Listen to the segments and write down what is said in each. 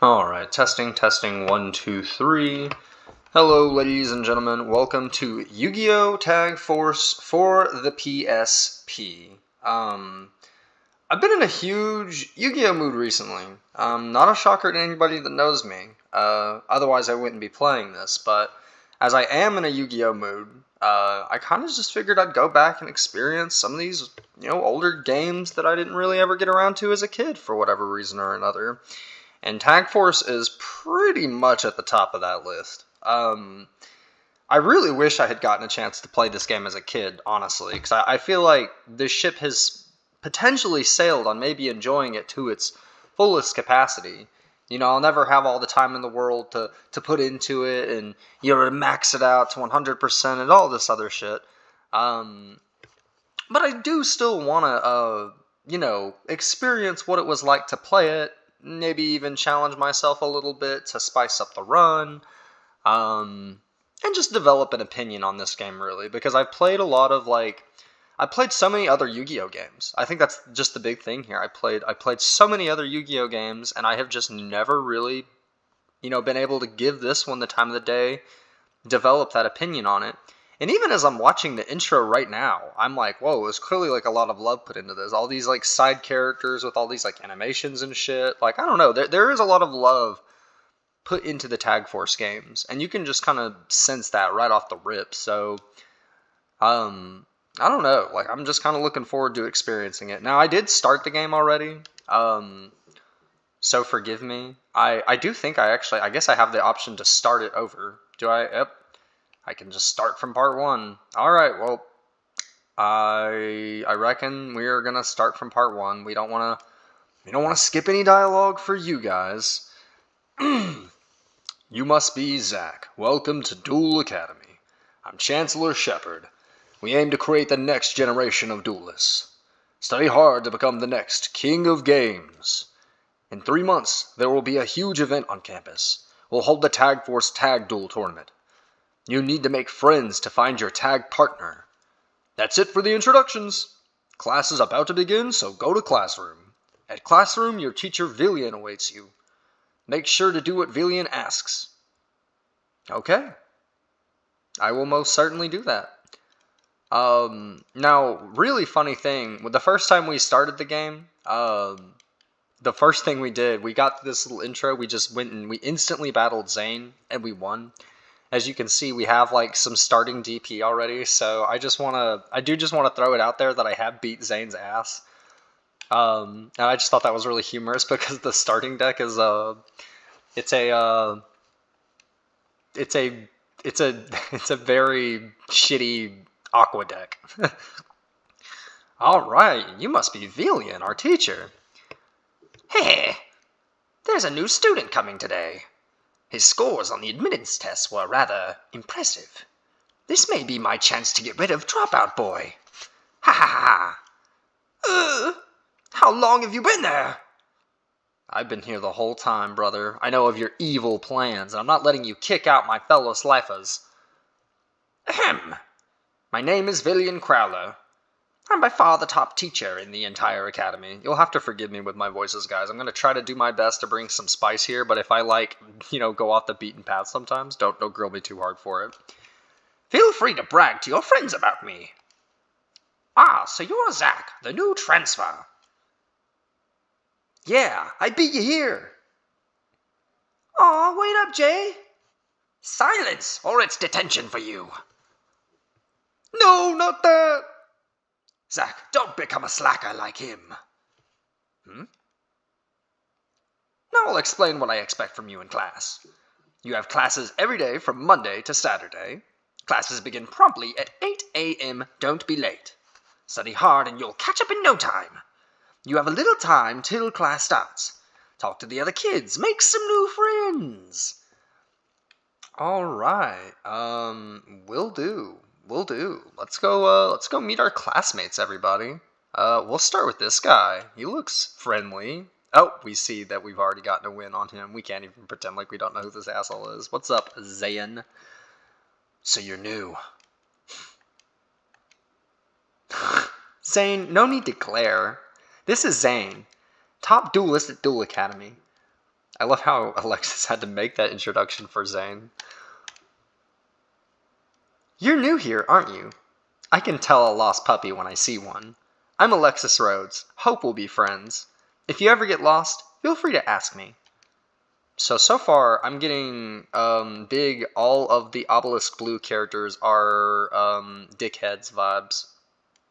Alright, testing, 1, 2, 3. Hello, ladies and gentlemen. Welcome to Yu-Gi-Oh! Tag Force for the PSP. I've been in a huge Yu-Gi-Oh! Mood recently. Not a shocker to anybody that knows me. Otherwise I wouldn't be playing this, but as I am in a Yu-Gi-Oh! Mood, I kind of just figured I'd go back and experience some of these, older games that I didn't really ever get around to as a kid for whatever reason or another. And Tag Force is pretty much at the top of that list. I really wish I had gotten a chance to play this game as a kid, honestly, because I feel like this ship has potentially sailed on maybe enjoying it to its fullest capacity. I'll never have all the time in the world to put into it and, to max it out to 100% and all this other shit. But I do still want to, experience what it was like to play it, maybe even challenge myself a little bit to spice up the run, and just develop an opinion on this game, really, because I've played a lot of, I played so many other Yu-Gi-Oh! Games. I think that's just the big thing here. I played so many other Yu-Gi-Oh! Games, and I have just never really, been able to give this one the time of the day, develop that opinion on it. And even as I'm watching the intro right now, I'm like, whoa, there's clearly, a lot of love put into this. All these, side characters with all these, animations and shit. I don't know. There is a lot of love put into the Tag Force games. And you can just kind of sense that right off the rip. So, I don't know. I'm just kind of looking forward to experiencing it. Now, I did start the game already. So forgive me. I do think I guess I have the option to start it over. Do I? Yep. I can just start from part 1. Alright, well, I reckon we are gonna start from part 1. We don't wanna skip any dialogue for you guys. You must be Zach. Welcome to Duel Academy. I'm Chancellor Shepard. We aim to create the next generation of duelists. Study hard to become the next King of Games. In 3 months, there will be a huge event on campus. We'll hold the Tag Force Tag Duel Tournament. You need to make friends to find your tag partner. That's it for the introductions. Class is about to begin, so go to classroom. At classroom, your teacher Villian awaits you. Make sure to do what Villian asks. Okay. I will most certainly do that. Now, really funny thing, the first time we started the game, the first thing we did, we got this little intro, we just went and we instantly battled Zane, and we won. As you can see, we have, some starting DP already, so I do just want to throw it out there that I have beat Zane's ass. And I just thought that was really humorous because the starting deck is, it's a very shitty Aqua deck. Alright, you must be Villian, our teacher. Hey, there's a new student coming today. His scores on the admittance tests were rather impressive. This may be my chance to get rid of Dropout Boy. Ha ha ha! How long have you been there? I've been here the whole time, brother. I know of your evil plans, and I'm not letting you kick out my fellow Slifers. Ahem. My name is Villian Crowler. I'm by far the top teacher in the entire academy. You'll have to forgive me with my voices, guys. I'm going to try to do my best to bring some spice here, but if I, go off the beaten path sometimes, don't grill me too hard for it. Feel free to brag to your friends about me. Ah, so you're Zach, the new transfer. Yeah, I beat you here. Aw, wait up, Jay. Silence, or it's detention for you. No, not that. Zach, don't become a slacker like him. Now I'll explain what I expect from you in class. You have classes every day from Monday to Saturday. Classes begin promptly at 8 a.m. Don't be late. Study hard and you'll catch up in no time. You have a little time till class starts. Talk to the other kids. Make some new friends. Alright, will do. Let's go meet our classmates, everybody. We'll start with this guy. He looks friendly. Oh, we see that we've already gotten a win on him. We can't even pretend like we don't know who this asshole is. What's up, Zayn? So you're new. Zane, no need to glare. This is Zane. Top duelist at Duel Academy. I love how Alexis had to make that introduction for Zane. You're new here, aren't you? I can tell a lost puppy when I see one. I'm Alexis Rhodes. Hope we'll be friends. If you ever get lost, feel free to ask me. So far, I'm getting big all of the Obelisk Blue characters are dickheads vibes.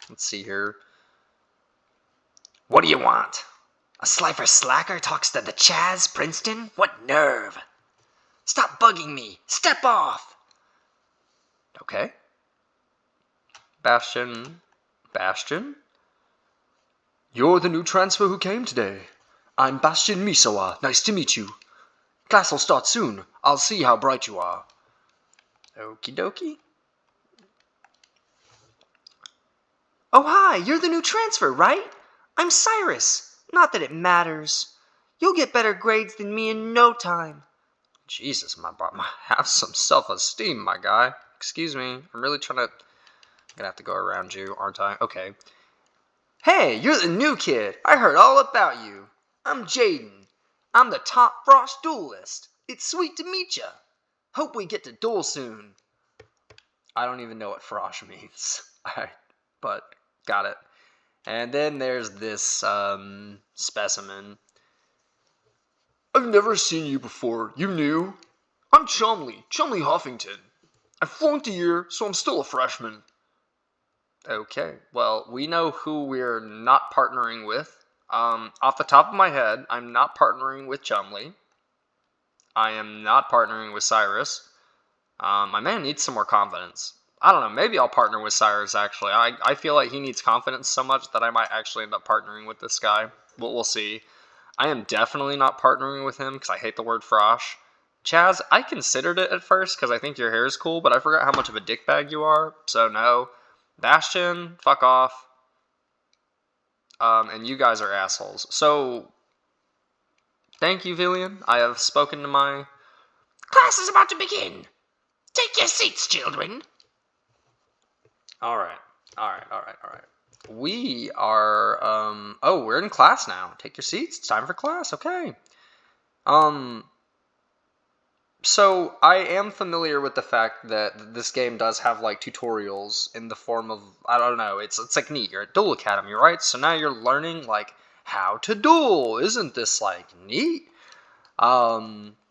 Let's see here. What do you want? A Slifer Slacker talks to the Chaz, Princeton? What nerve! Stop bugging me! Step off! Okay. Bastion? You're the new transfer who came today. I'm Bastion Misawa. Nice to meet you. Class will start soon. I'll see how bright you are. Okie dokie. Oh, hi, you're the new transfer, right? I'm Syrus. Not that it matters. You'll get better grades than me in no time. Jesus, have some self-esteem, my guy. Excuse me, I'm really trying to... I'm gonna have to go around you, aren't I? Okay. Hey, you're the new kid. I heard all about you. I'm Jaden. I'm the top Frost duelist. It's sweet to meet ya. Hope we get to duel soon. I don't even know what Frosh means. But got it. And then there's this specimen. I've never seen you before. You new? I'm Chumley Huffington. I flunked a year, so I'm still a freshman. Okay, well, we know who we're not partnering with. Off the top of my head, I'm not partnering with Chumley. I am not partnering with Syrus. My man needs some more confidence. I don't know, maybe I'll partner with Syrus, actually. I feel like he needs confidence so much that I might actually end up partnering with this guy. We'll see. I am definitely not partnering with him because I hate the word Frosh. Chaz, I considered it at first because I think your hair is cool, but I forgot how much of a dickbag you are, so no. Bastion, fuck off. And you guys are assholes. So, thank you, Villian. I have spoken to my... Class is about to begin. Take your seats, children. Alright. We are, oh, we're in class now. Take your seats. It's time for class. Okay. So I am familiar with the fact that this game does have like tutorials in the form of, I don't know, it's like neat. You're at Duel Academy, right? So now you're learning like how to duel. Isn't this like neat?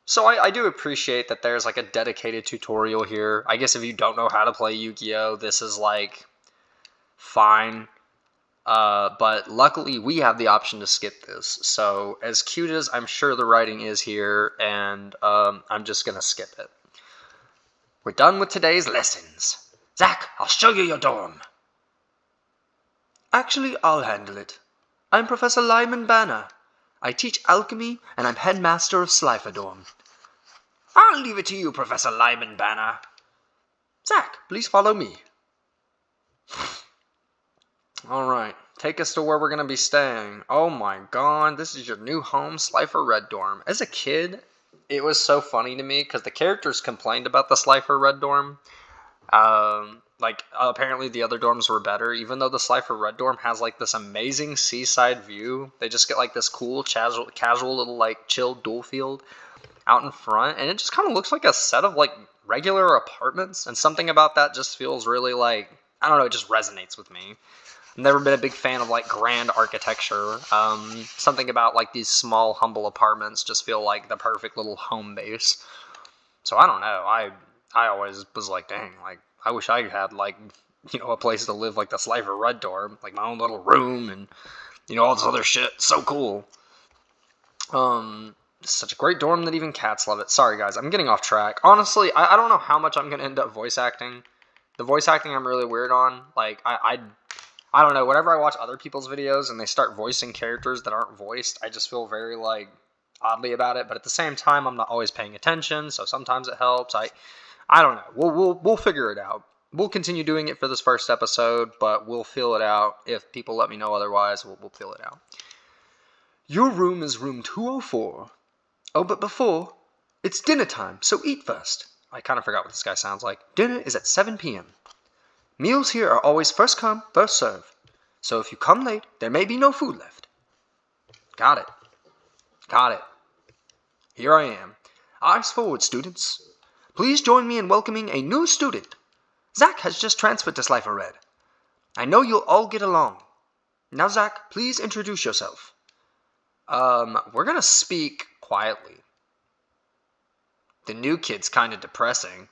So I do appreciate that there's like a dedicated tutorial here. I guess if you don't know how to play Yu-Gi-Oh, this is like fine. But luckily we have the option to skip this. So as cute as I'm sure the writing is here, and I'm just gonna skip it. We're done with today's lessons. Zach, I'll show you your dorm. Actually, I'll handle it. I'm Professor Lyman Banner. I teach alchemy, and I'm headmaster of Slifer Dorm. I'll leave it to you, Professor Lyman Banner. Zach, please follow me. Alright, take us to where we're going to be staying. Oh my god, this is your new home, Slifer Red Dorm. As a kid, it was so funny to me because the characters complained about the Slifer Red Dorm. Apparently the other dorms were better, even though the Slifer Red Dorm has like this amazing seaside view. They just get like this cool, casual little like chill duel field out in front, and it just kind of looks like a set of like regular apartments, and something about that just feels really like, I don't know, it just resonates with me. I've never been a big fan of like grand architecture. Something about like these small, humble apartments just feel like the perfect little home base. So I don't know. I always was like, dang, like I wish I had like, you know, a place to live like the Slifer Red Dorm, like my own little room and, you know, all this other shit. So cool. Such a great dorm that even cats love it. Sorry guys, I'm getting off track. Honestly, I don't know how much I'm gonna end up voice acting. The voice acting I'm really weird on. Like I don't know, whenever I watch other people's videos and they start voicing characters that aren't voiced, I just feel very, like, oddly about it. But at the same time, I'm not always paying attention, so sometimes it helps. I don't know. We'll figure it out. We'll continue doing it for this first episode, but we'll feel it out. If people let me know otherwise, we'll feel it out. Your room is room 204. Oh, but before, it's dinner time, so eat first. I kind of forgot what this guy sounds like. Dinner is at 7 p.m. Meals here are always first come, first serve. So if you come late, there may be no food left. Got it. Got it. Here I am. Eyes forward, students. Please join me in welcoming a new student. Zach has just transferred to Slifer Red. I know you'll all get along. Now, Zach, please introduce yourself. We're gonna speak quietly. The new kid's kinda depressing.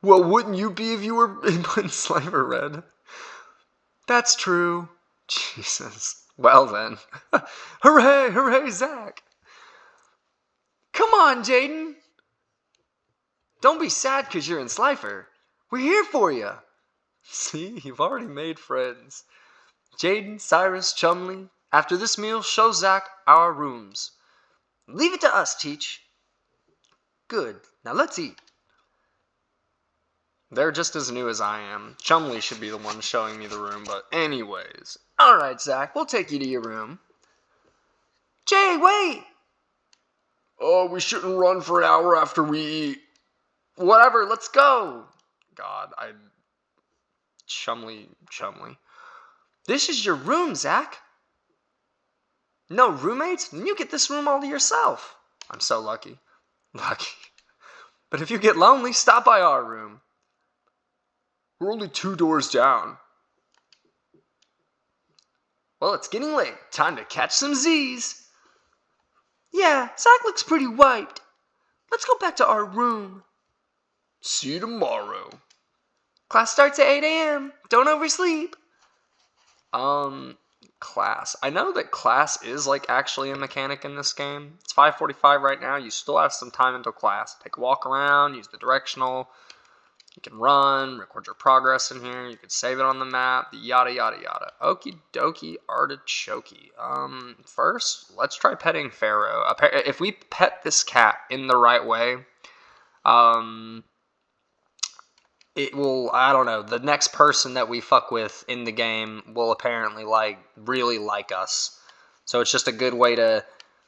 Well, wouldn't you be if you were in Slifer Red? That's true. Jesus. Well then. Hooray, hooray, Zach. Come on, Jaden. Don't be sad because you're in Slifer. We're here for you. See, you've already made friends. Jaden, Syrus, Chumley, after this meal, show Zach our rooms. Leave it to us, Teach. Good. Now let's eat. They're just as new as I am. Chumley should be the one showing me the room, but anyways. Alright, Zach, we'll take you to your room. Jay, wait! Oh, we shouldn't run for an hour after we eat. Whatever, let's go! God, Chumley. This is your room, Zach. No roommates? Then you get this room all to yourself. I'm so lucky. Lucky. But if you get lonely, stop by our room. We're only 2 doors down. Well, it's getting late. Time to catch some Z's. Yeah, Zach looks pretty wiped. Let's go back to our room. See you tomorrow. Class starts at 8 a.m. Don't oversleep. Class. I know that class is, like, actually a mechanic in this game. It's 5:45 right now. You still have some time until class. Take a walk around, use the directional. You can run, record your progress in here. You can save it on the map, yada, yada, yada. Okie dokie artichokey. First, let's try petting Pharaoh. If we pet this cat in the right way, it will, I don't know, the next person that we fuck with in the game will apparently, really like us. So it's just a good way to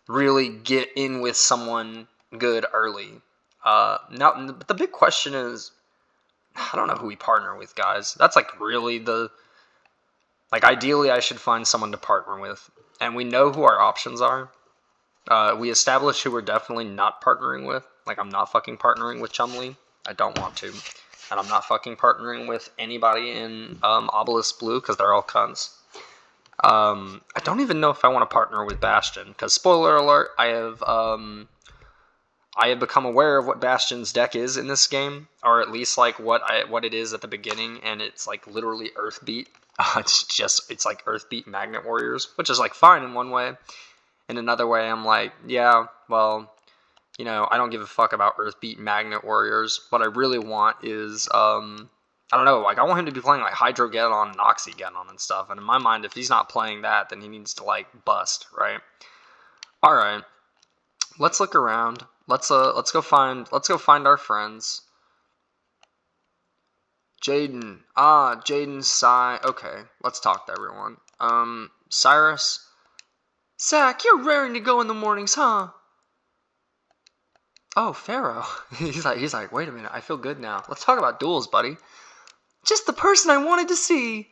really get in with someone good early. Now, the big question is, I don't know who we partner with, guys. That's, really the... ideally, I should find someone to partner with. And we know who our options are. We established who we're definitely not partnering with. I'm not fucking partnering with Chumley. I don't want to. And I'm not fucking partnering with anybody in Obelisk Blue, because they're all cunts. I don't even know if I want to partner with Bastion, because, spoiler alert, I have become aware of what Bastion's deck is in this game, or at least what it is at the beginning, and it's literally Earth Beat. It's like Earth Beat Magnet Warriors, which is fine in one way. In another way, I'm yeah, well, I don't give a fuck about Earth Beat Magnet Warriors. What I really want is, I don't know, I want him to be playing Hydrogeddon and Oxygeddon and stuff, and in my mind, if he's not playing that, then he needs to bust, right? Alright, let's look around. Let's go find our friends. Jaden. Jaden, okay, let's talk to everyone. Syrus. Zach, you're raring to go in the mornings, huh? Oh, Pharaoh. he's like, wait a minute, I feel good now. Let's talk about duels, buddy. Just the person I wanted to see.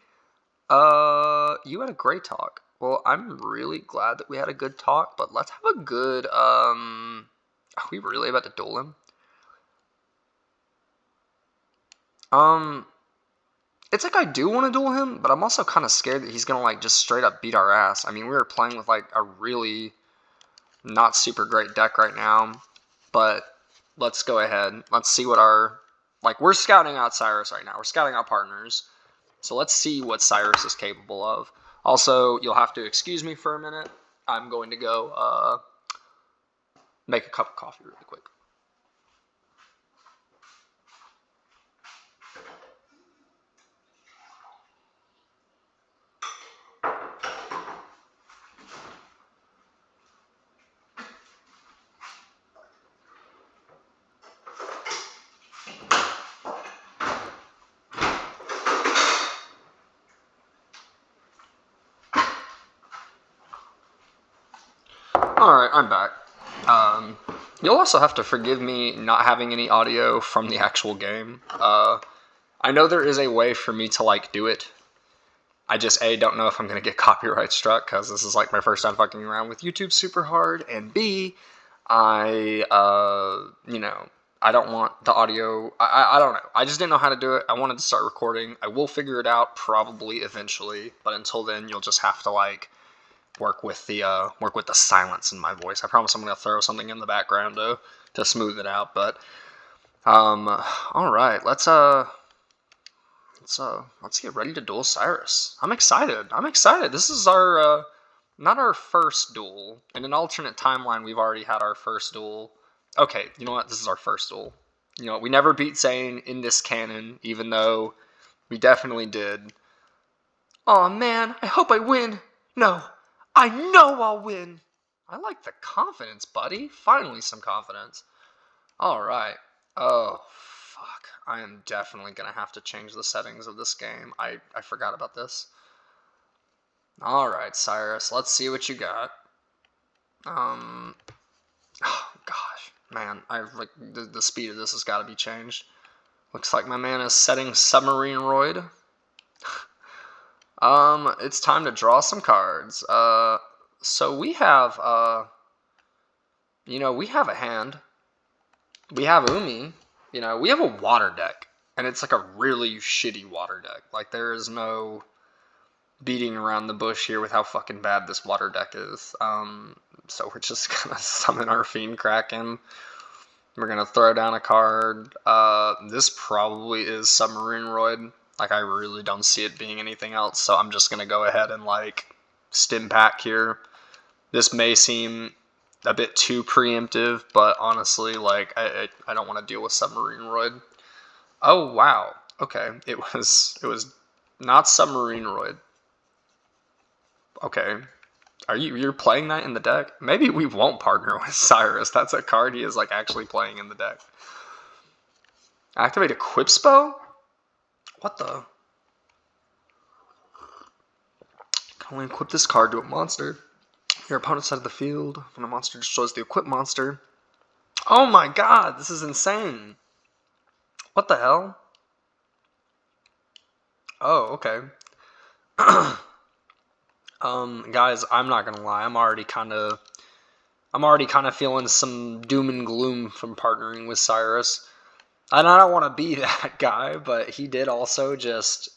You had a great talk. Well, I'm really glad that we had a good talk, but let's have a good, are we really about to duel him? It's I do want to duel him, but I'm also kind of scared that he's gonna, just straight up beat our ass. I mean, we were playing with, a really not super great deck right now, but let's go ahead. Let's see what our, we're scouting out Syrus right now. We're scouting out partners. So let's see what Syrus is capable of. Also, you'll have to excuse me for a minute. I'm going to go, make a cup of coffee really quick. Alright, I'm back. You'll also have to forgive me not having any audio from the actual game. I know there is a way for me to, do it I just A, don't know if I'm going to get copyright struck because this is like my first time fucking around with YouTube super hard, and B, I, I don't want the audio, I don't know, I just didn't know how to do it. I wanted to start recording. I will figure it out probably eventually, but until then, you'll just have to like work with the silence in my voice. I promise I'm going to throw something in the background to smooth it out, but, all right, let's get ready to duel Syrus. I'm excited. This is our not our first duel. In an alternate timeline, we've already had our first duel. Okay, you know what? This is our first duel. You know, we never beat Zane in this canon, even though we definitely did. Aw, man, I hope I win. No, I know I'll win. I like the confidence, buddy. Finally some confidence. All right. Oh, fuck. I am definitely going to have to change the settings of this game. I forgot about this. All right, Syrus. Let's see what you got. Oh, gosh. Man, the speed of this has got to be changed. Looks like my man is setting Submarine Roid. It's time to draw some cards. So we have, we have a hand. We have Umi, we have a water deck, and it's like a really shitty water deck. Like, there is no beating around the bush here with how fucking bad this water deck is. So we're just gonna summon our Fiend Kraken. We're gonna throw down a card. This probably is Submarine Roid. Like, I really don't see it being anything else, so I'm just gonna go ahead and, like, stim pack here. This may seem a bit too preemptive, but honestly, like, I don't want to deal with Submarine Roid. Oh, wow. Okay, it was not Submarine Roid. Okay, you're playing that in the deck? Maybe we won't partner with Syrus. That's a card he is, like, actually playing in the deck. Activate Equip Spell? What the? Can only equip this card to a monster. Your opponent's side of the field. When a monster destroys the equipped monster. Oh my god, this is insane. What the hell? Oh, okay. Guys, I'm not gonna lie. I'm already kind of feeling some doom and gloom from partnering with Syrus. And I don't want to be that guy, but he did also just,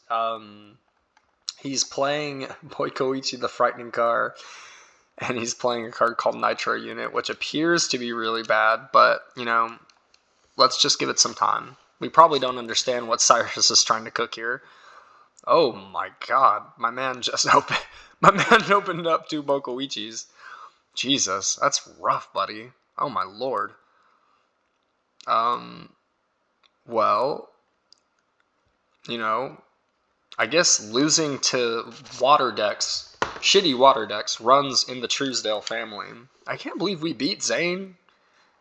he's playing Boikoichi the Frightening Car, and he's playing a card called Nitro Unit, which appears to be really bad, but, let's just give it some time. We probably don't understand what Syrus is trying to cook here. Oh my god, my man opened up 2 Bokoichis. Jesus, that's rough, buddy. Oh my lord. Well, I guess losing to water decks, shitty water decks, runs in the Truesdale family. I can't believe we beat Zane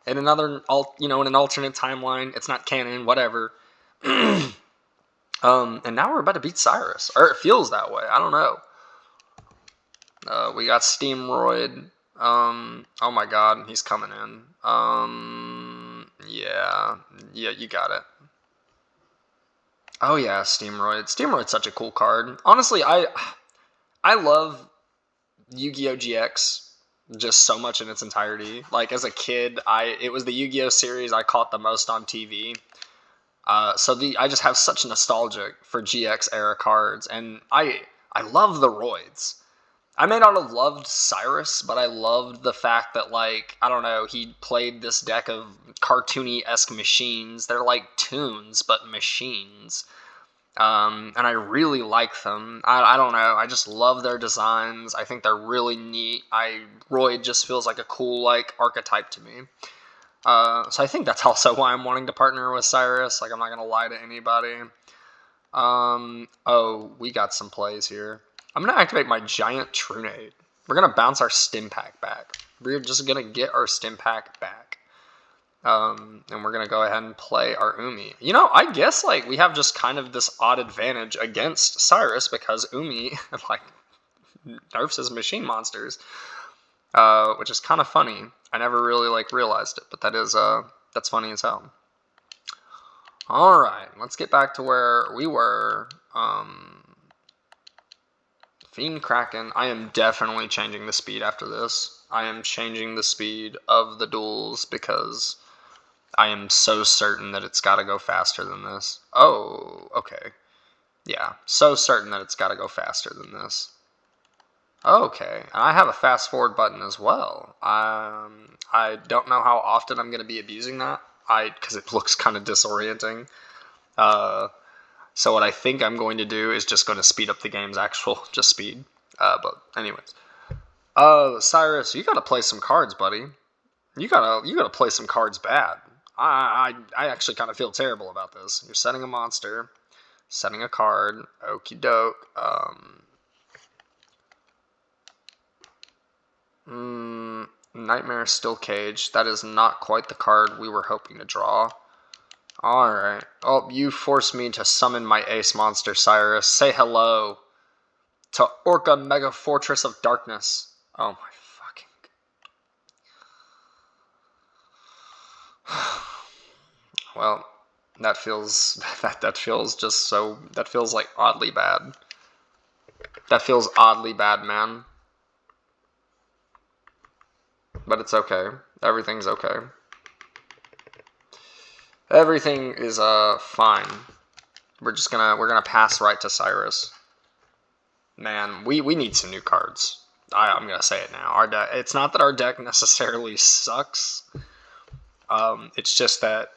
in in an alternate timeline. It's not canon, whatever. And now we're about to beat Syrus, or it feels that way. I don't know. We got Steamroid. Oh my god, he's coming in. Yeah, you got it. Oh yeah, Steamroid. Steamroid's such a cool card. Honestly, I love Yu-Gi-Oh! GX just so much in its entirety. Like, as a kid, it was the Yu-Gi-Oh! Series I caught the most on TV. So I just have such nostalgia for GX era cards, and I love the Roids. I may not have loved Syrus, but I loved the fact that, like, I don't know, he played this deck of cartoony-esque machines. They're like toons, but machines. And I really like them. I don't know, I just love their designs. I think they're really neat. Roid just feels like a cool, like, archetype to me. So I think that's also why I'm wanting to partner with Syrus. Like, I'm not going to lie to anybody. Oh, we got some plays here. I'm going to activate my Giant Trunade. We're going to bounce our Stim Pack back. We're just going to get our Stim Pack back. And we're going to go ahead and play our Umi. I guess, like, we have just kind of this odd advantage against Syrus because Umi, like, nerfs his machine monsters. Which is kind of funny. I never really, like, realized it, but that's funny as hell. Alright, let's get back to where we were. Fiend Kraken. I am definitely changing the speed after this. I am changing the speed of the duels because I am so certain that it's got to go faster than this. Oh, okay. Yeah, so certain that it's got to go faster than this. Okay, and I have a fast forward button as well. I don't know how often I'm going to be abusing that. Because it looks kind of disorienting. So what I think I'm going to do is just going to speed up the game's actual just speed. But anyways, Syrus, you got to play some cards, buddy. You gotta play some cards bad. I actually kind of feel terrible about this. You're setting a monster, setting a card. Okie doke. Nightmare Still Cage. That is not quite the card we were hoping to draw. Alright. Oh, you forced me to summon my ace monster, Syrus. Say hello to Orca Mega Fortress of Darkness. Oh my fucking... Well, that feels that feels like oddly bad. That feels oddly bad, man. But it's okay. Everything's okay. Everything is fine. We're gonna pass right to Syrus. Man, we need some new cards. I'm gonna say it now. Our deck. It's not that our deck necessarily sucks. It's just that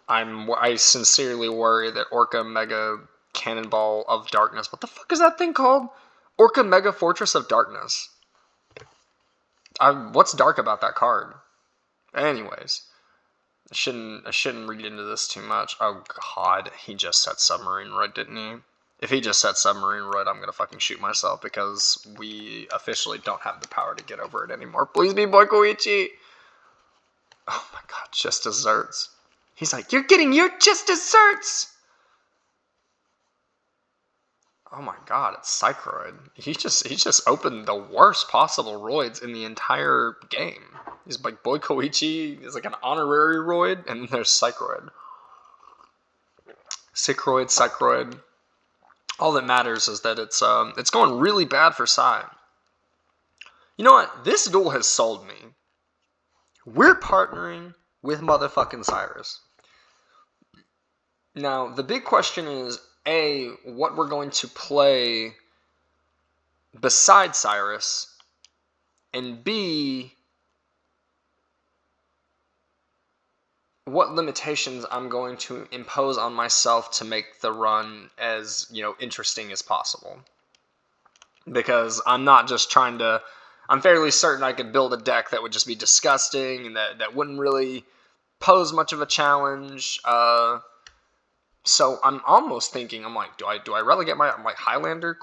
I sincerely worry that Orca Mega Cannonball of Darkness. What the fuck is that thing called? Orca Mega Fortress of Darkness. What's dark about that card? Anyways, I shouldn't read into this too much. Oh god, he just said Submarine Roid, didn't he? If he just said Submarine Roid, I'm gonna fucking shoot myself because we officially don't have the power to get over it anymore. Please be Boy Koichi! Oh my god, just desserts. He's like, you're getting your just desserts! Oh my god, it's Psychroid. He just opened the worst possible roids in the entire game. He's like, Boy Koichi is like an honorary roid, and then there's Psychroid. Psychroid. All that matters is that it's going really bad for Psy. You know what? This duel has sold me. We're partnering with motherfucking Syrus. Now, the big question is, A, what we're going to play beside Syrus, and B, what limitations I'm going to impose on myself to make the run as, interesting as possible. Because I'm not just trying to... I'm fairly certain I could build a deck that would just be disgusting and that wouldn't really pose much of a challenge. So I'm almost thinking, I'm like, do I relegate my Highlander ?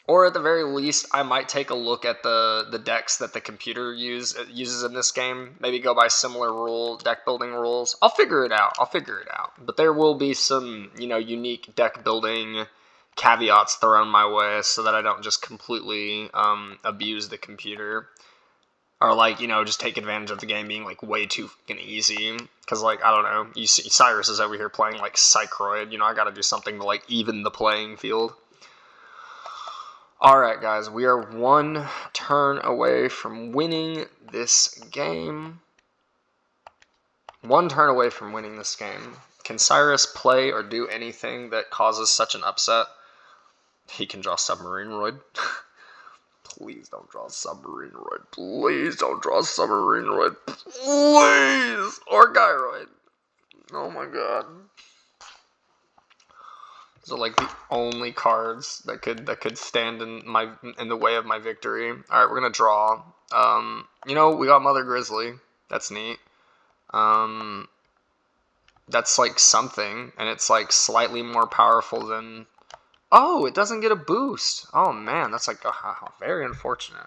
Or at the very least, I might take a look at the decks that the computer uses in this game. Maybe go by similar deck building rules. I'll figure it out. But there will be some, unique deck building caveats thrown my way so that I don't just completely abuse the computer. Or, just take advantage of the game being, way too fucking easy. Because, I don't know. You see, Syrus is over here playing, Psychroid. I gotta do something to, even the playing field. Alright, guys. We are one turn away from winning this game. One turn away from winning this game. Can Syrus play or do anything that causes such an upset? He can draw Submarine Roid. Please don't draw Submarine Roid. Please don't draw Submarine Roid. Please! Or Gyroid. Oh my god. Those are the only cards that could stand in the way of my victory. Alright, we're gonna draw. We got Mother Grizzly. That's neat. That's something, and it's slightly more powerful than... Oh, it doesn't get a boost. Oh man, that's very unfortunate.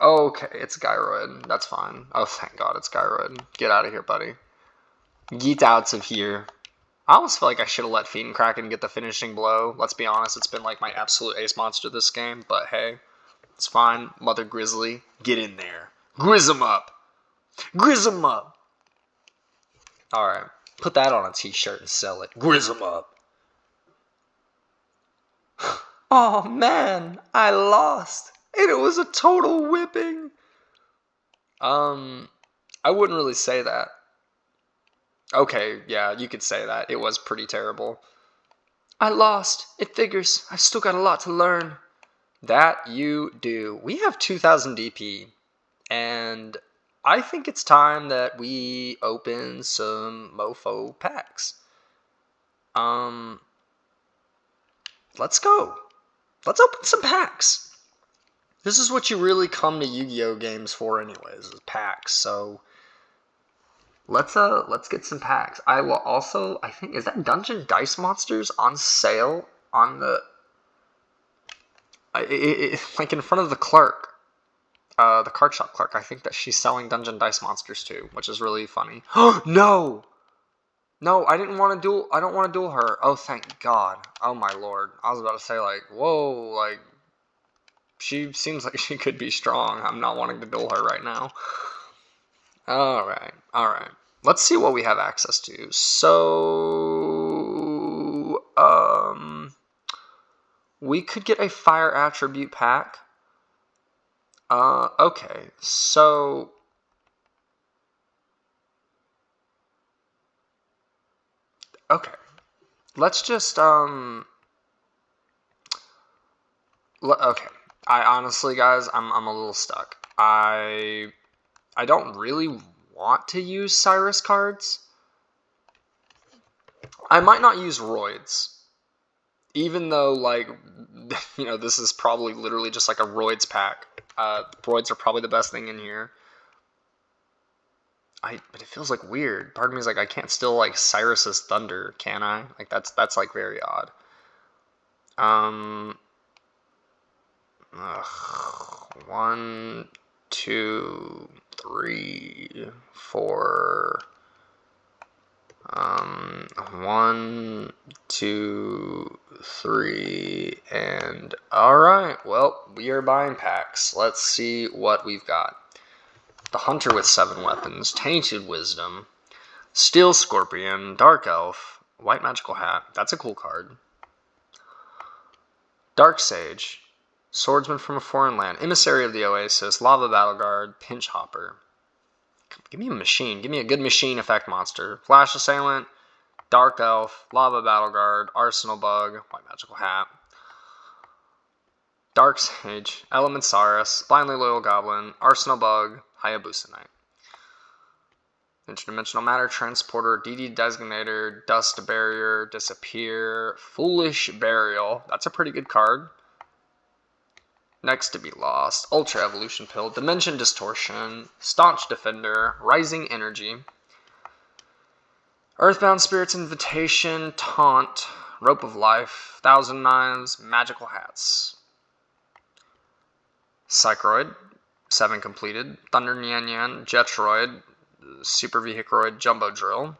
Okay, it's Gyroid. That's fine. Oh, thank God it's Gyroid. Get out of here, buddy. Get out of here. I almost feel like I should have let Fiend Kraken get the finishing blow. Let's be honest, it's been my absolute ace monster this game, but hey, it's fine. Mother Grizzly, get in there. Grizz him up. Grizz him up. Alright, put that on a t-shirt and sell it. Grizz him up. Oh man, I lost. And it was a total whipping. I wouldn't really say that. Okay, yeah, you could say that. It was pretty terrible. I lost. It figures. I've still got a lot to learn. That you do. We have 2000 DP, and I think it's time that we open some mofo packs. Um, let's go. Let's open some packs. This is what you really come to Yu-Gi-Oh games for anyways, is packs. So let's get some packs. I will also, I think, is that Dungeon Dice Monsters on sale on the like in front of the clerk, the card shop clerk. I think that she's selling Dungeon Dice Monsters too, which is really funny. No, no, I didn't want to duel. I don't want to duel her. Oh, thank God. Oh my Lord. I was about to say like, whoa, like she seems like she could be strong. I'm not wanting to duel her right now. All right, all right. Let's see what we have access to. So, we could get a fire attribute pack. Okay, so okay, let's just okay. I honestly, guys, I'm a little stuck. I don't really want to use Syrus cards. I might not use Roids, even though like this is probably literally just like a Roids pack. Roids are probably the best thing in here. But it feels like weird. Part of me is like, I can't still like Syrus's Thunder, can I? Like that's like very odd. One, two, three, four. One, two, three, and alright, well, we are buying packs. Let's see what we've got. The Hunter with 7 weapons, Tainted Wisdom, Steel Scorpion, Dark Elf, White Magical Hat, that's a cool card. Dark Sage, Swordsman from a Foreign Land, Emissary of the Oasis, Lava Battle Guard, Pinch Hopper. Give me a machine. Give me a good machine effect monster. Flash Assailant, Dark Elf, Lava Battle Guard, Arsenal Bug, White Magical Hat. Dark Sage, Element Syrus, Blindly Loyal Goblin, Arsenal Bug, Hayabusa Knight. Interdimensional Matter Transporter, DD Designator, Dust Barrier, Disappear, Foolish Burial. That's a pretty good card. Next to be Lost, Ultra Evolution Pill, Dimension Distortion, Staunch Defender, Rising Energy, Earthbound Spirit's Invitation, Taunt, Rope of Life, Thousand Knives, Magical Hats. Psychroid, 7 completed, Thunder Nyan Nyan, Jetroid, Super Vehicroid, Jumbo Drill.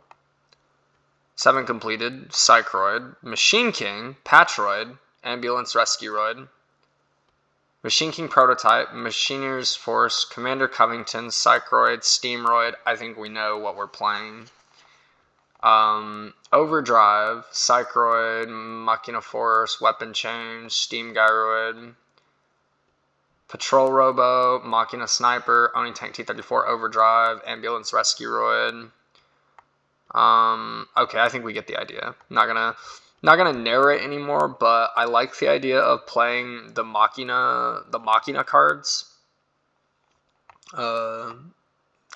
7 completed, Psychroid, Machine King, Patroid, Ambulance Rescueroid. Machine King Prototype, Machineer's Force, Commander Covington, Psychroid, Steamroid. I think we know what we're playing. Overdrive, Psychroid, Machina Force, Weapon Change, Steam Gyroid, Patrol Robo, Machina Sniper, Oni Tank T-34, Overdrive, Ambulance Rescueroid. Okay, I think we get the idea. Not gonna narrate anymore, but I like the idea of playing the Machina cards. I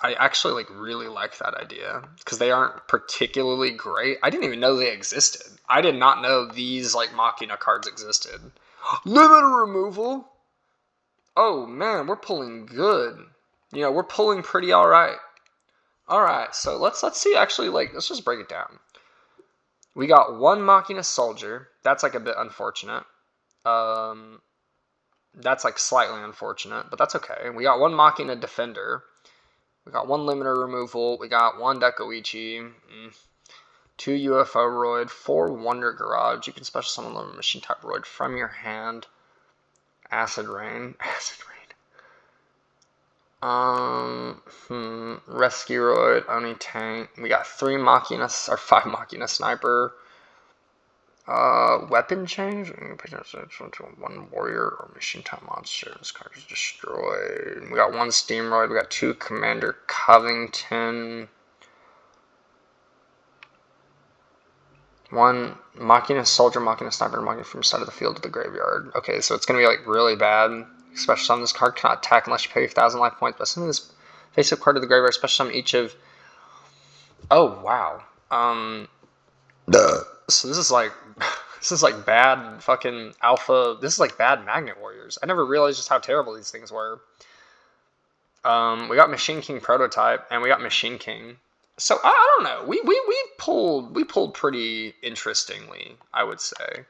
actually like really like that idea because they aren't particularly great. I didn't even know they existed. I did not know these like Machina cards existed. Limiter removal. Oh man, we're pulling good. We're pulling pretty all right. All right, so let's see. Actually, like let's just break it down. We got 1 Machina Soldier. That's like a bit unfortunate. That's like slightly unfortunate, but that's okay. We got 1 Machina Defender. We got 1 Limiter Removal. We got 1 Dekoichi. 2 UFO Roid. 4 Wonder Garage. You can special summon a machine type Roid from your hand. Acid Rain. Acid Rain. Rescueroid, Oni Tank. We got 3 Machina, or 5 Machina Sniper. Weapon change. One warrior or machine type monster. This card is destroyed. We got one Steamroid. We got two Commander Covington. One Machina Soldier, Machina Sniper, Machina from the side of the field to the graveyard. Okay, so it's going to be like really bad. Special summon. This card cannot attack unless you pay 1,000 life points. But summon this face-up card to the graveyard. Special summon each of... Oh, wow. So this is like... This is like bad fucking alpha... This is like bad Magnet Warriors. I never realized just how terrible these things were. We got Machine King Prototype, and we got Machine King. So I don't know. We pulled pretty interestingly, I would say.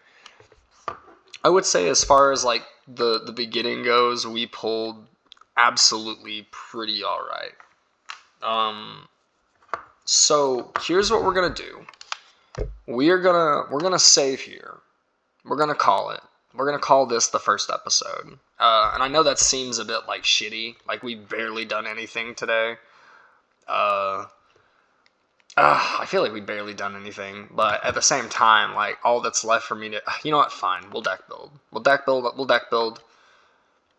I would say as far as like the beginning goes, we pulled absolutely pretty all right. So here's what we're gonna do. We're gonna save here. We're gonna call it. We're gonna call this the first episode. And I know that seems a bit like shitty, like we've barely done anything today. I feel like we've barely done anything, but at the same time, like, all that's left for me to... You know what? Fine. We'll deck build. We'll deck build.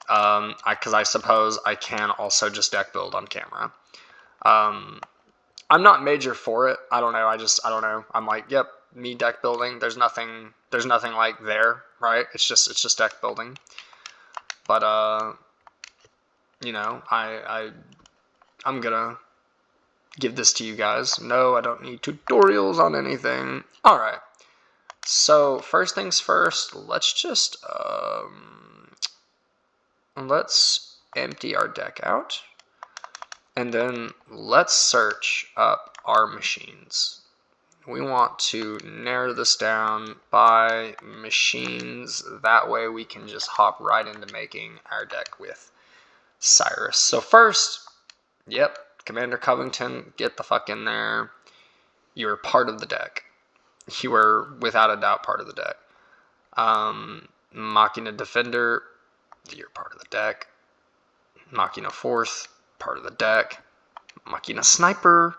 Because I suppose I can also just deck build on camera. I'm not major for it. I don't know. I don't know. I'm like, yep, me deck building. There's nothing like there, right? It's just deck building. But, you know, I'm gonna... give this to you guys. No, I don't need tutorials on anything. Alright. So, first things first, let's just, let's empty our deck out. And then let's search up our machines. We want to narrow this down by machines. That way we can just hop right into making our deck with Syrus. So first, yep, Commander Covington, get the fuck in there. You're part of the deck. You are, without a doubt, part of the deck. Machina Defender, you're part of the deck. Machina Fourth, part of the deck. Machina Sniper,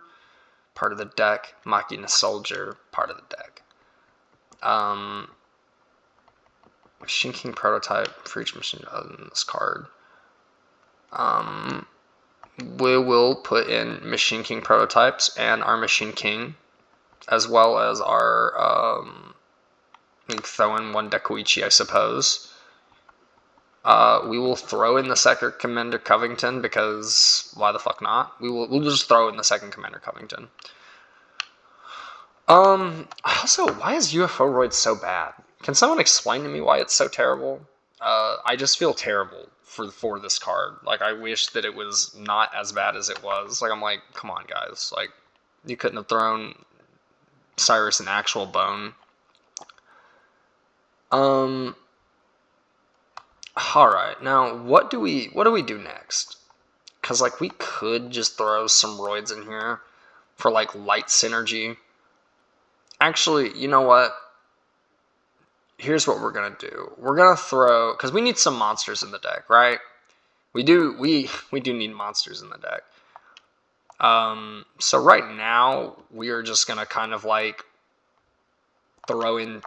part of the deck. Machina Soldier, part of the deck. Machine King Prototype for each machine other than this card. We will put in Machine King Prototypes and our Machine King, as well as our, we can throw in one Dekuichi, I suppose. We will throw in the second Commander Covington, because why the fuck not? We'll just throw in the second Commander Covington. Also, why is UFO Roid so bad? Can someone explain to me why it's so terrible? I just feel terrible for this card. Like, I wish that it was not as bad as it was. Like, I'm like, come on, guys. Like, you couldn't have thrown Syrus an actual bone. Alright, now, what do we do next? Because, like, we could just throw some Roids in here for, like, light synergy. Actually, you know what? Here's what we're going to do. We're going to throw... Because we need some monsters in the deck, right? We do need monsters in the deck. So right now, we are just going to kind of, like, throw in...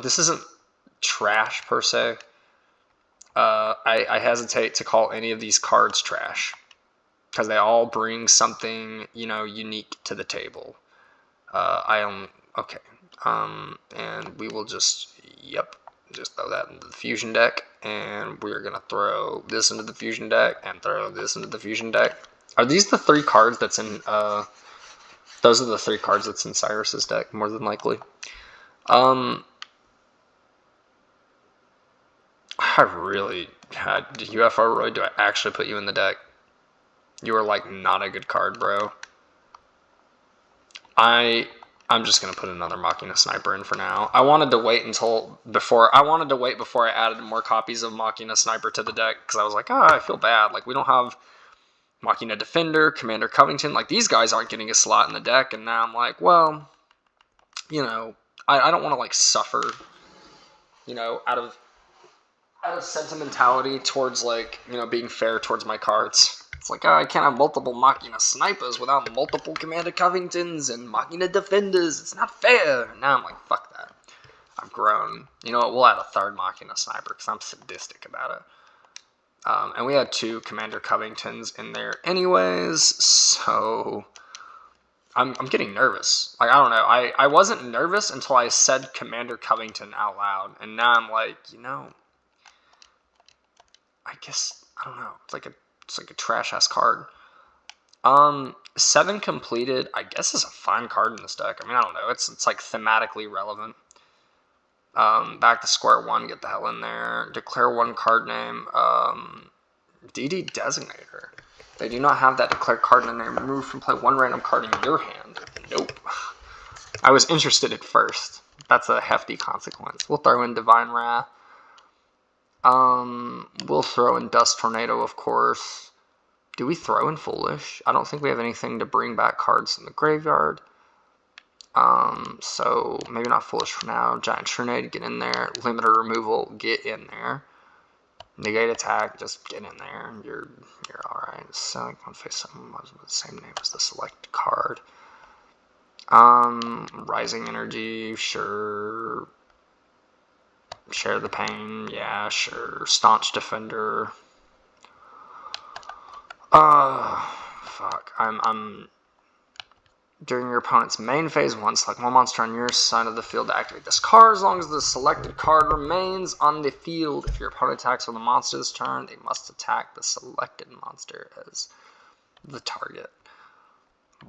This isn't trash, per se. I hesitate to call any of these cards trash. Because they all bring something, you know, unique to the table. Okay. And we will just throw that into the fusion deck, and we're gonna throw this into the fusion deck, and throw this into the fusion deck. Are these the three cards that's in, those are the three cards that's in Syrus's deck, more than likely. I really had UFO Roy, do I actually put you in the deck? You are, like, not a good card, bro. I'm just gonna put another Machina Sniper in for now. I wanted to wait before I added more copies of Machina Sniper to the deck, because I was like, I feel bad. Like, we don't have Machina Defender, Commander Covington. Like, these guys aren't getting a slot in the deck, and now I'm like, well, you know, I don't want to, like, suffer, you know, out of sentimentality towards, like, you know, being fair towards my cards. It's like, I can't have multiple Machina Snipers without multiple Commander Covingtons and Machina Defenders. It's not fair. Now I'm like, fuck that. I've grown. You know what? We'll add a third Machina Sniper because I'm sadistic about it. And we had 2 Commander Covingtons in there anyways, so I'm getting nervous. Like, I don't know. I wasn't nervous until I said Commander Covington out loud, and now I'm like, I guess, I don't know. It's like a trash-ass card. 7 completed, I guess, is a fine card in this deck. I mean, I don't know. It's like thematically relevant. Back to square one, get the hell in there. Declare 1 card name. DD Designator. They do not have that declare card name. Remove from play 1 random card in your hand. Nope. I was interested at first. That's a hefty consequence. We'll throw in Divine Wrath. We'll throw in Dust Tornado, of course. Do we throw in Foolish? I don't think we have anything to bring back cards in the graveyard. So maybe not Foolish for now. Giant Tornado, get in there. Limiter Removal, get in there. Negate attack, just get in there. You're alright. So on face something with the same name as the select card. Rising Energy, sure. Share the Pain, yeah, sure. Staunch Defender. Fuck. I'm during your opponent's main phase 1, select 1 monster on your side of the field to activate this card. As long as the selected card remains on the field, if your opponent attacks on the monster's turn, they must attack the selected monster as the target.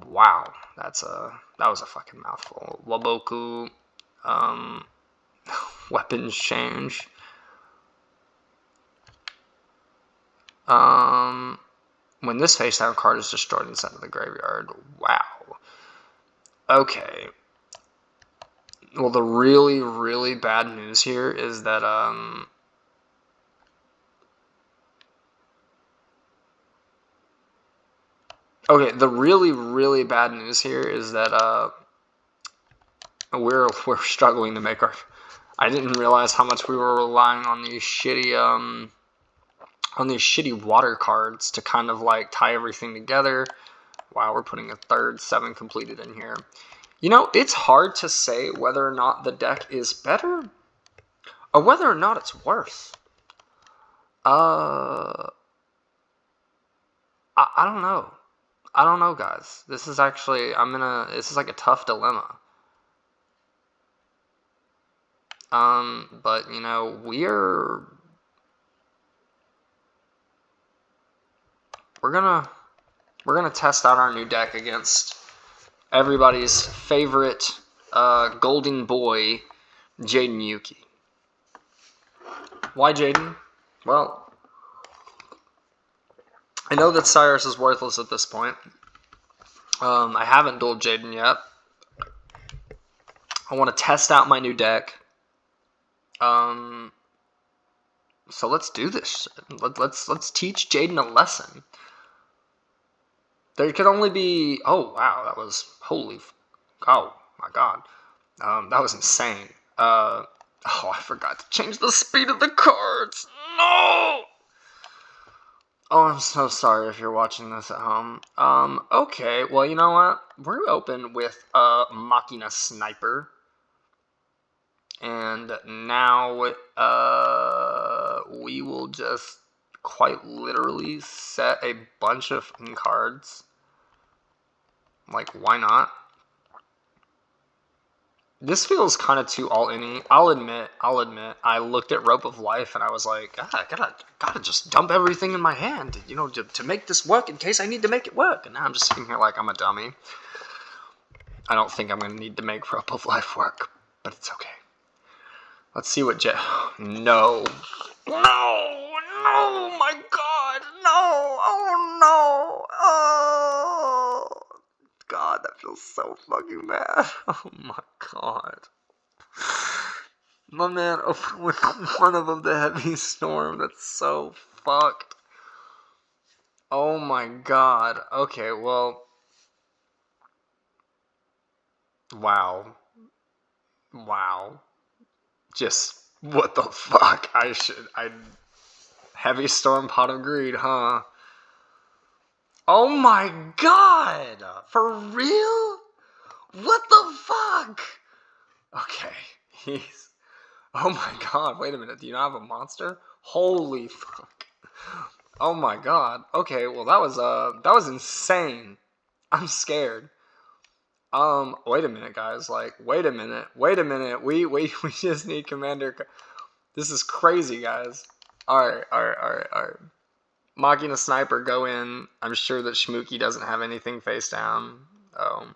Wow, that was a fucking mouthful. Waboku, weapons change. When this face down card is destroyed and sent to the graveyard. Wow. Okay. Well, the really, really bad news here is that, okay, the really, really bad news here is that, we're struggling to make our... I didn't realize how much we were relying on these shitty, water cards to kind of, like, tie everything together. Wow, we're putting a third 7 completed in here. It's hard to say whether or not the deck is better or whether or not it's worse. I don't know. I don't know, guys. This is actually, this is like a tough dilemma. But, we're gonna test out our new deck against everybody's favorite golden boy, Jaden Yuki. Why Jaden? Well, I know that Syrus is worthless at this point. I haven't dueled Jaden yet. I want to test out my new deck. So let's do this. Let's teach Jaden a lesson. There could only be... Oh, wow, that was... Holy... Oh, my God. That was insane. Oh, I forgot to change the speed of the cards. No! Oh, I'm so sorry if you're watching this at home. Okay, well, you know what? We're open with Machina Sniper. And now, we will just quite literally set a bunch of cards. Like, why not? This feels kind of too all-in-y. I'll admit, I looked at Rope of Life and I was like, I gotta just dump everything in my hand, to make this work in case I need to make it work. And now I'm just sitting here like I'm a dummy. I don't think I'm gonna need to make Rope of Life work, but it's okay. Let's see what No, my God, no, oh no, oh. God, that feels so fucking bad. Oh my God. My man opened with one of them, the Heavy Storm. That's so fucked. Oh my God. Okay, well. Wow. Just, what the fuck? Heavy Storm, Pot of Greed, huh? Oh my God! For real? What the fuck? Okay, Oh my god, wait a minute, do you not have a monster? Holy fuck. Oh my god. Okay, well that was insane. I'm scared. Wait a minute, guys. Like, wait a minute. Wait a minute. We just need Commander. This is crazy, guys. Alright, alright, alright, alright. Machina Sniper, go in. I'm sure that Shmooky doesn't have anything face down. Oh.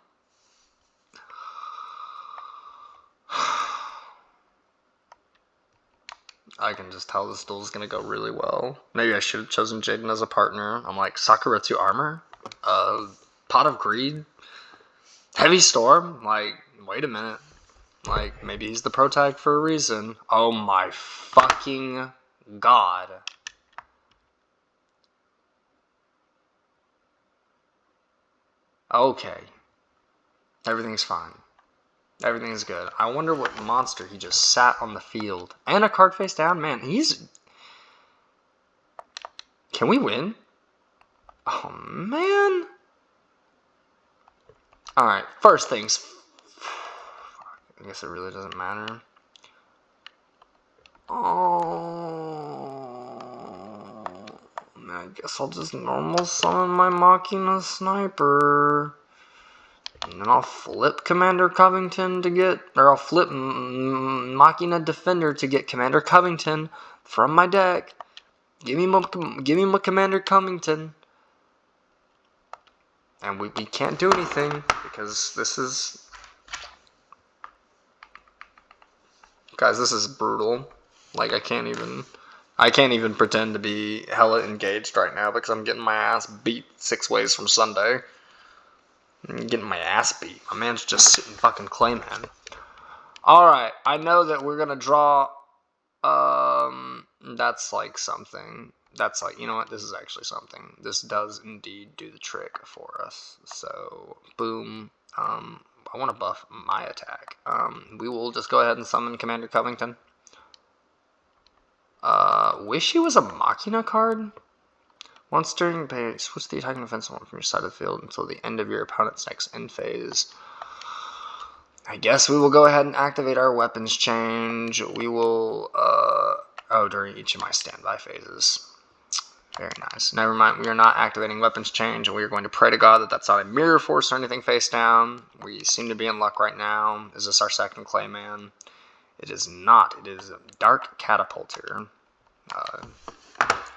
I can just tell this duel's gonna go really well. Maybe I should have chosen Jaden as a partner. I'm like, Sakura 2 armor? Pot of Greed? Heavy Storm? Like, wait a minute. Like, maybe he's the pro tag for a reason. Oh my fucking god. Okay. Everything's fine. Everything's good. I wonder what monster he just sat on the field. And a card face down? Man, he's... Can we win? Oh, man. Alright, first things... I guess it really doesn't matter. Oh... I guess I'll just normal summon my Machina Sniper. And then I'll flip Commander Covington to get... Or I'll flip Machina Defender to get Commander Covington from my deck. Give me my Commander Covington. And we can't do anything because this is... Guys, this is brutal. Like, I can't even pretend to be hella engaged right now because I'm getting my ass beat 6 ways from Sunday. I'm getting my ass beat. My man's just sitting fucking Clayman. Alright, I know that we're gonna draw... that's like something. That's like, you know what, this is actually something. This does indeed do the trick for us. So, boom. I want to buff my attack. We will just go ahead and summon Commander Covington. Wish he was a Machina card? Once during pay, switch the attacking offensive one from your side of the field until the end of your opponent's next end phase. I guess we will go ahead and activate our weapons change. We will, during each of my standby phases. Very nice. Never mind, we are not activating weapons change, and we are going to pray to God that that's not a mirror force or anything face down. We seem to be in luck right now. Is this our second Clayman? It is not. It is a Dark Catapulter.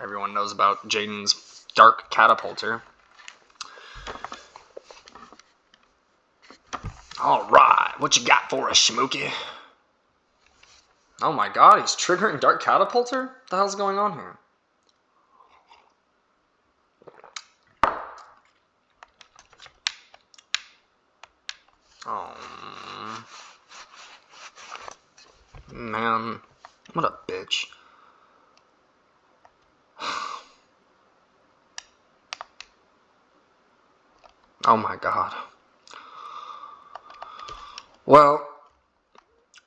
Everyone knows about Jaden's Dark Catapulter. Alright, what you got for us, Shmooky? Oh my god, he's triggering Dark Catapulter? What the hell's going on here? Oh, man, what a bitch. Oh my god. Well,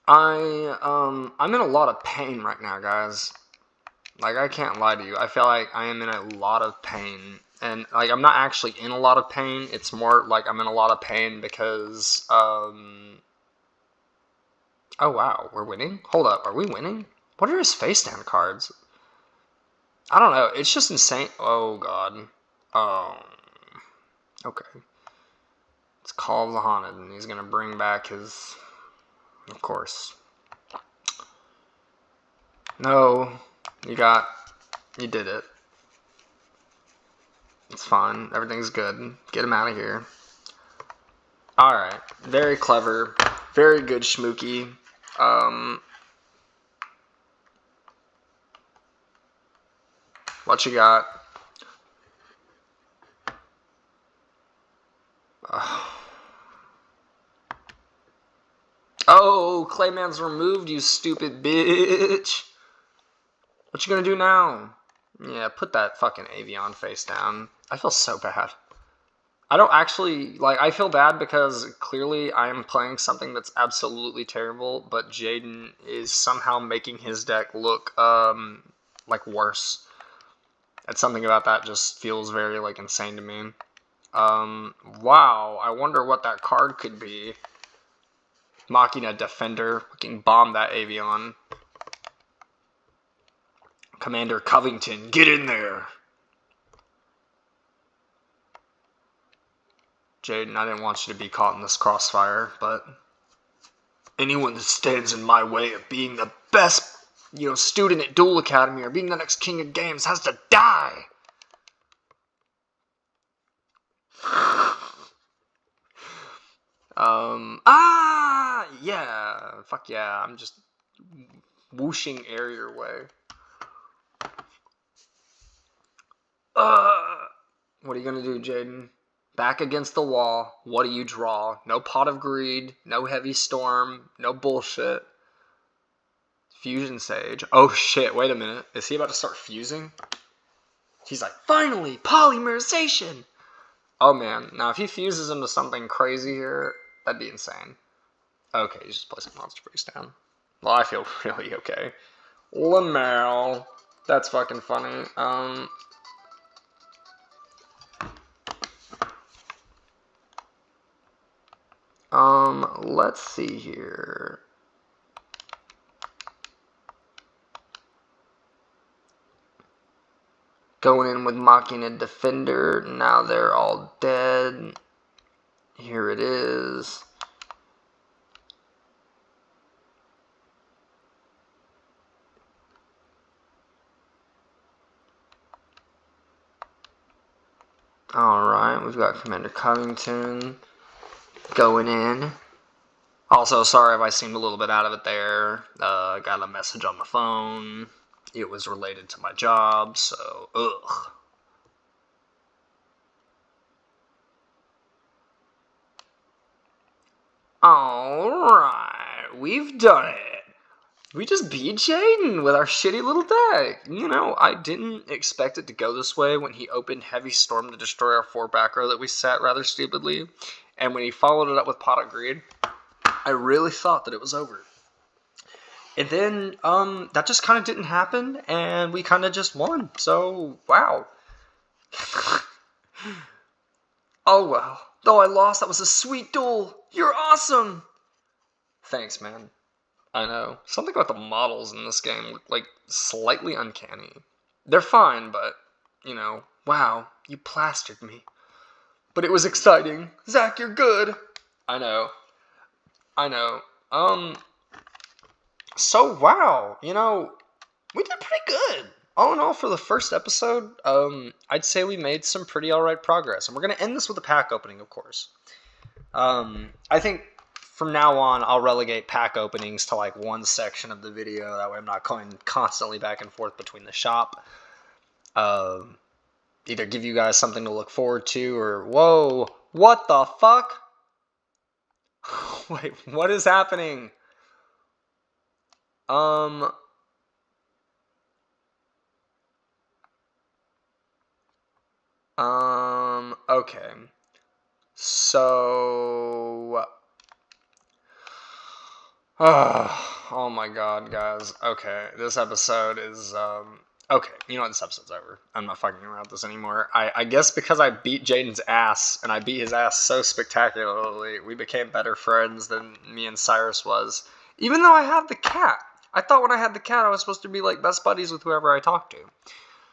I'm in a lot of pain right now, guys. Like, I can't lie to you. I feel like I am in a lot of pain. And, like, I'm not actually in a lot of pain. It's more like I'm in a lot of pain because, oh, wow. We're winning? Hold up. Are we winning? What are his face down cards? I don't know. It's just insane. Oh, God. Okay. It's Call of the Haunted, and he's going to bring back his... Of course. No. You did it. It's fine. Everything's good. Get him out of here. Alright. Very clever. Very good, Shmooky. What you got? Oh, Clayman's removed, you stupid bitch. What you gonna do now? Yeah, put that fucking Avion face down. I feel so bad. I don't actually, like, I feel bad because clearly I am playing something that's absolutely terrible, but Jaden is somehow making his deck look, like, worse. And something about that just feels very, like, insane to me. Wow, I wonder what that card could be. Machina Defender. Fucking bomb that Avion. Commander Covington, get in there. Jaden, I didn't want you to be caught in this crossfire, but anyone that stands in my way of being the best, student at Duel Academy or being the next king of games has to die. Yeah, fuck yeah, I'm just whooshing air your way. What are you gonna do, Jaden? Back against the wall, what do you draw? No Pot of Greed, no Heavy Storm, no bullshit. Fusion Sage. Oh shit, wait a minute. Is he about to start fusing? He's like, finally, polymerization! Oh man, now if he fuses into something crazy here, that'd be insane. Okay, he's just placing monster base down. Well, I feel really okay. Lamel. That's fucking funny. Let's see here. Going in with Machina Defender. Now they're all dead. Here it is. Alright, we've got Commander Covington going in. Also, sorry if I seemed a little bit out of it there. Got a message on the phone. It was related to my job, so, ugh. Alright, we've done it. We just beat Jaden with our shitty little deck. I didn't expect it to go this way when he opened Heavy Storm to destroy our 4 back row that we sat rather stupidly. And when he followed it up with Pot of Greed, I really thought that it was over. And then, that just kind of didn't happen, and we kind of just won. So, wow. Oh, well. Though I lost, that was a sweet duel. You're awesome. Thanks, man. I know. Something about the models in this game look, like, slightly uncanny. They're fine, but, wow, you plastered me. But it was exciting. Zach, you're good. I know. So, wow, we did pretty good. All in all, for the first episode, I'd say we made some pretty alright progress. And we're going to end this with a pack opening, of course. I think from now on, I'll relegate pack openings to, like, one section of the video. That way I'm not going constantly back and forth between the shop. Either give you guys something to look forward to, or, whoa, what the fuck? Wait, what is happening? Okay. So, oh my god, guys. Okay, this episode is, okay, you know what, this episode's over. I'm not fucking around with this anymore. I guess because I beat Jaden's ass, and I beat his ass so spectacularly, we became better friends than me and Syrus was. Even though I have the cat. I thought when I had the cat, I was supposed to be, like, best buddies with whoever I talked to.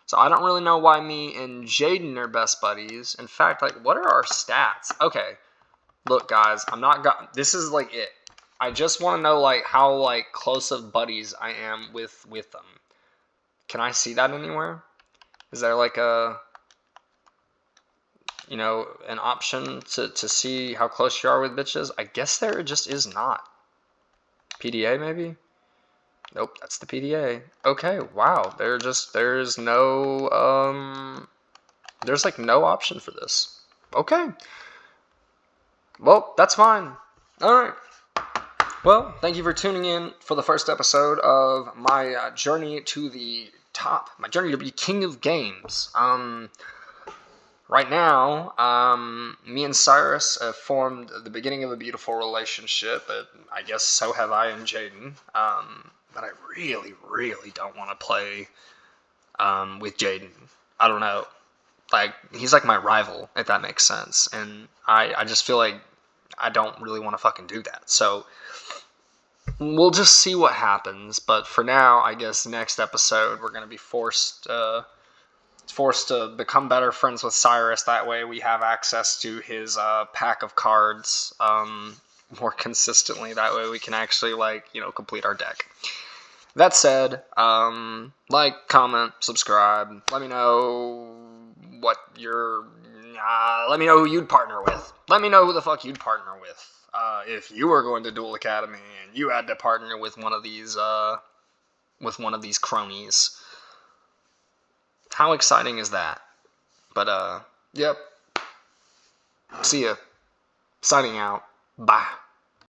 So I don't really know why me and Jaden are best buddies. In fact, like, what are our stats? Okay, look, guys, this is, like, it. I just want to know, like, how, like, close of buddies I am with them. Can I see that anywhere? Is there, like, an option to see how close you are with bitches? I guess there just is not. PDA, maybe? Nope, that's the PDA. Okay, wow. There's no, there's, like, no option for this. Okay. Well, that's fine. Alright. Well, thank you for tuning in for the first episode of my journey to the top. My journey to be king of games. Right now, me and Syrus have formed the beginning of a beautiful relationship. I guess so have I and Jaden. But I really, really don't want to play with Jaden. I don't know. Like, he's like my rival, if that makes sense. And I just feel like I don't really want to fucking do that. So, we'll just see what happens. But for now, I guess next episode we're gonna be forced to become better friends with Syrus. That way, we have access to his pack of cards more consistently. That way, we can actually complete our deck. That said, like, comment, subscribe. Let me know what your. Let me know who you'd partner with. Let me know who the fuck you'd partner with. If you were going to Duel Academy and you had to partner with one of these cronies. How exciting is that? But yep. See ya. Signing out. Bye.